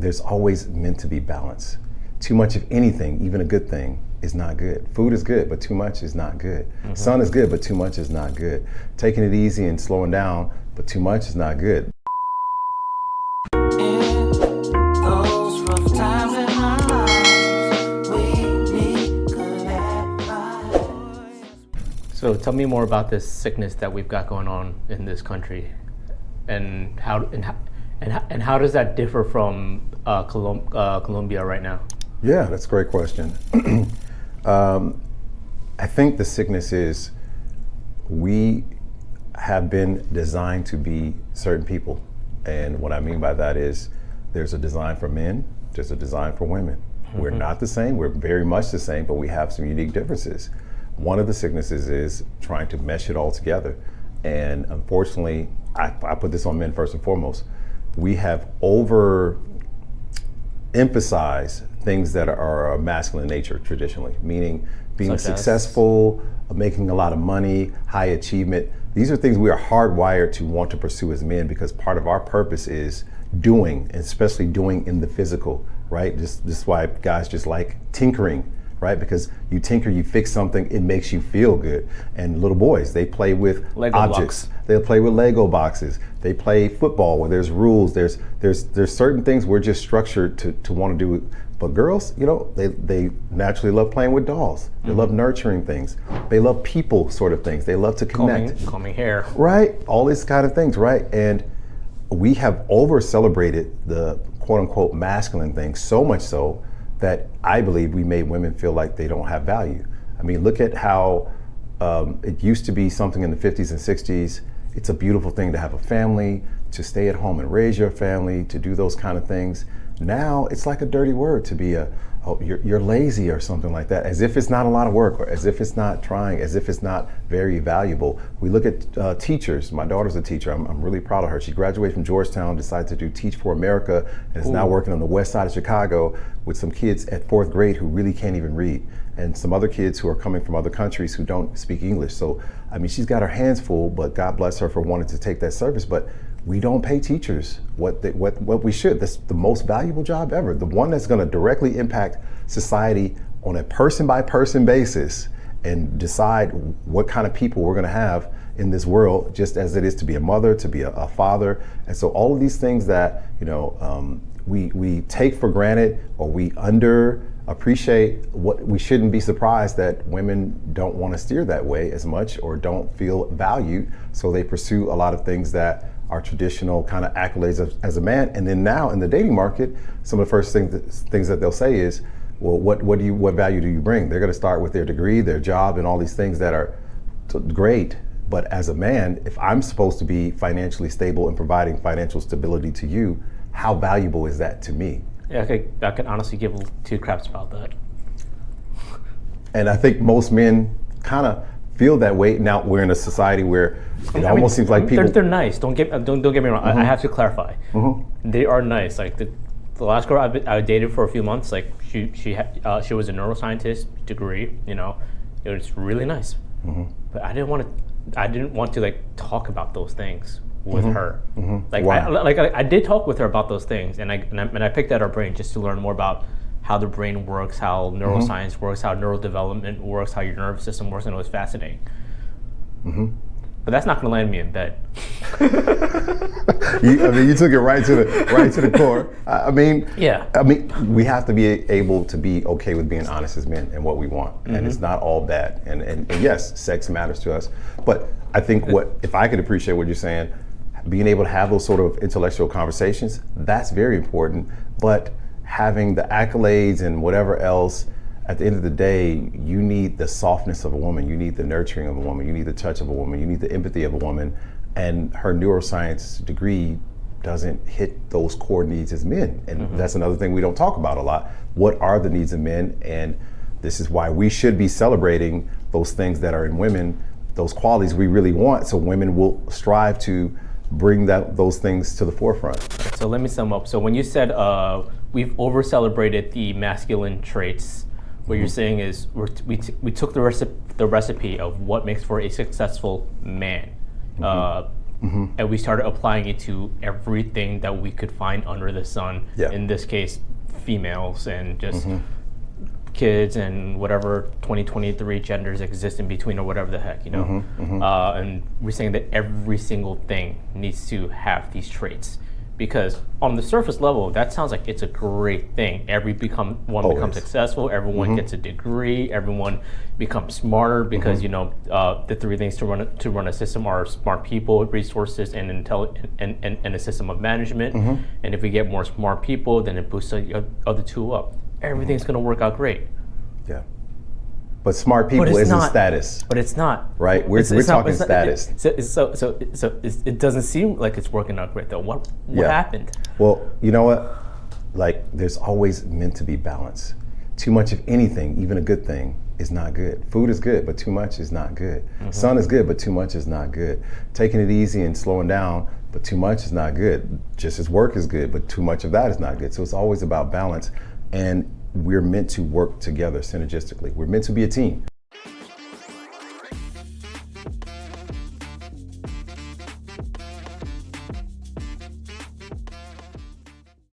there's always meant to be balance. Too much of anything, even a good thing, is not good. Food is good, but too much is not good. Sun is good, but too much is not good. Taking it easy and slowing down, but too much is not good. So tell me more about this sickness that we've got going on in this country, and how does that differ from Colombia right now? Yeah, that's a great question. I think the sickness is we have been designed to be certain people. And what I mean by that is there's a design for men, there's a design for women. We're not the same, we're very much the same, but we have some unique differences. One of the sicknesses is trying to mesh it all together. And unfortunately, I put this on men first and foremost. We have overemphasized things that are masculine in nature traditionally, meaning being successful, making a lot of money, high achievement. These are things we are hardwired to want to pursue as men, because part of our purpose is doing, and especially doing in the physical, right? This is why guys just like tinkering, right? Because you tinker, you fix something, it makes you feel good. And little boys, they play with Lego objects. blocks. They'll play with Lego boxes. They play football where there's rules. There's certain things we're just structured to want to do. But girls, they naturally love playing with dolls. They love nurturing things. They love people sort of things. They love to connect. Combing hair. Right, all these kind of things, right? And we have over-celebrated the quote-unquote masculine things, so much so that I believe we made women feel like they don't have value. I mean, look at how it used to be something in the 50s and 60s. It's a beautiful thing to have a family, to stay at home and raise your family, to do those kind of things. Now it's like a dirty word to be you're lazy or something like that, as if it's not a lot of work, or as if it's not trying, as if it's not very valuable. We look at teachers. My daughter's a teacher. I'm really proud of her. She graduated from Georgetown, decided to do Teach for America, and is now working on the west side of Chicago with some kids at 4th grade who really can't even read, and some other kids who are coming from other countries who don't speak English. So, I mean, she's got her hands full, but God bless her for wanting to take that service. But we don't pay teachers what we should. That's the most valuable job ever. The one that's going to directly impact society on a person by person basis and decide what kind of people we're going to have in this world, just as it is to be a mother, to be a father. And so all of these things that, we take for granted, or we appreciate, what we shouldn't be surprised that women don't want to steer that way as much, or don't feel valued. So they pursue a lot of things that are traditional kind of accolades as a man. And then now in the dating market, some of the first things that they'll say is, well, what value do you bring? They're going to start with their degree, their job, and all these things that are great. But as a man, if I'm supposed to be financially stable and providing financial stability to you, how valuable is that to me? Yeah, I could honestly give two craps about that. And I think most men kind of feel that way. Now we're in a society where it almost seems like people. They're nice. Don't get me wrong. I have to clarify. They are nice. Like the last girl I dated for a few months, like she was a neuroscientist degree. It was really nice. But I didn't want to like talk about those things with her. Like I did talk with her about those things, and I picked at her brain just to learn more about how the brain works, how neuroscience works, how neurodevelopment works, how your nervous system works, and it was fascinating. But that's not going to land me in bed. You took it right to the core. Yeah. We have to be able to be okay with being honest as men and what we want, and it's not all bad. And yes, sex matters to us, but I think if I could appreciate what you're saying, being able to have those sort of intellectual conversations, that's very important. But having the accolades and whatever else, at the end of the day, you need the softness of a woman, you need the nurturing of a woman, you need the touch of a woman, you need the empathy of a woman, and her neuroscience degree doesn't hit those core needs as men. And that's another thing we don't talk about a lot. What are the needs of men? And this is why we should be celebrating those things that are in women, those qualities we really want, so women will strive to bring those things to the forefront. So let me sum up. So when you said we've over-celebrated the masculine traits, what you're saying is we took the recipe of what makes for a successful man. and we started applying it to everything that we could find under the sun. Yeah. In this case, females and just kids and whatever 2023 genders exist in between or whatever the heck, and we're saying that every single thing needs to have these traits, because on the surface level that sounds like it's a great thing. Everyone becomes successful, everyone gets a degree, everyone becomes smarter because the three things to run a system are smart people, resources, and and a system of management. And if we get more smart people, then it boosts the other two up. Everything's going to work out great. Yeah. But smart people isn't status. But it's not. Right? We're talking status. So it doesn't seem like it's working out great though. What happened? Well, you know what? Like, there's always meant to be balance. Too much of anything, even a good thing, is not good. Food is good, but too much is not good. Sun is good, but too much is not good. Taking it easy and slowing down, but too much is not good. Just as work is good, but too much of that is not good. So it's always about balance. And we're meant to work together synergistically. We're meant to be a team.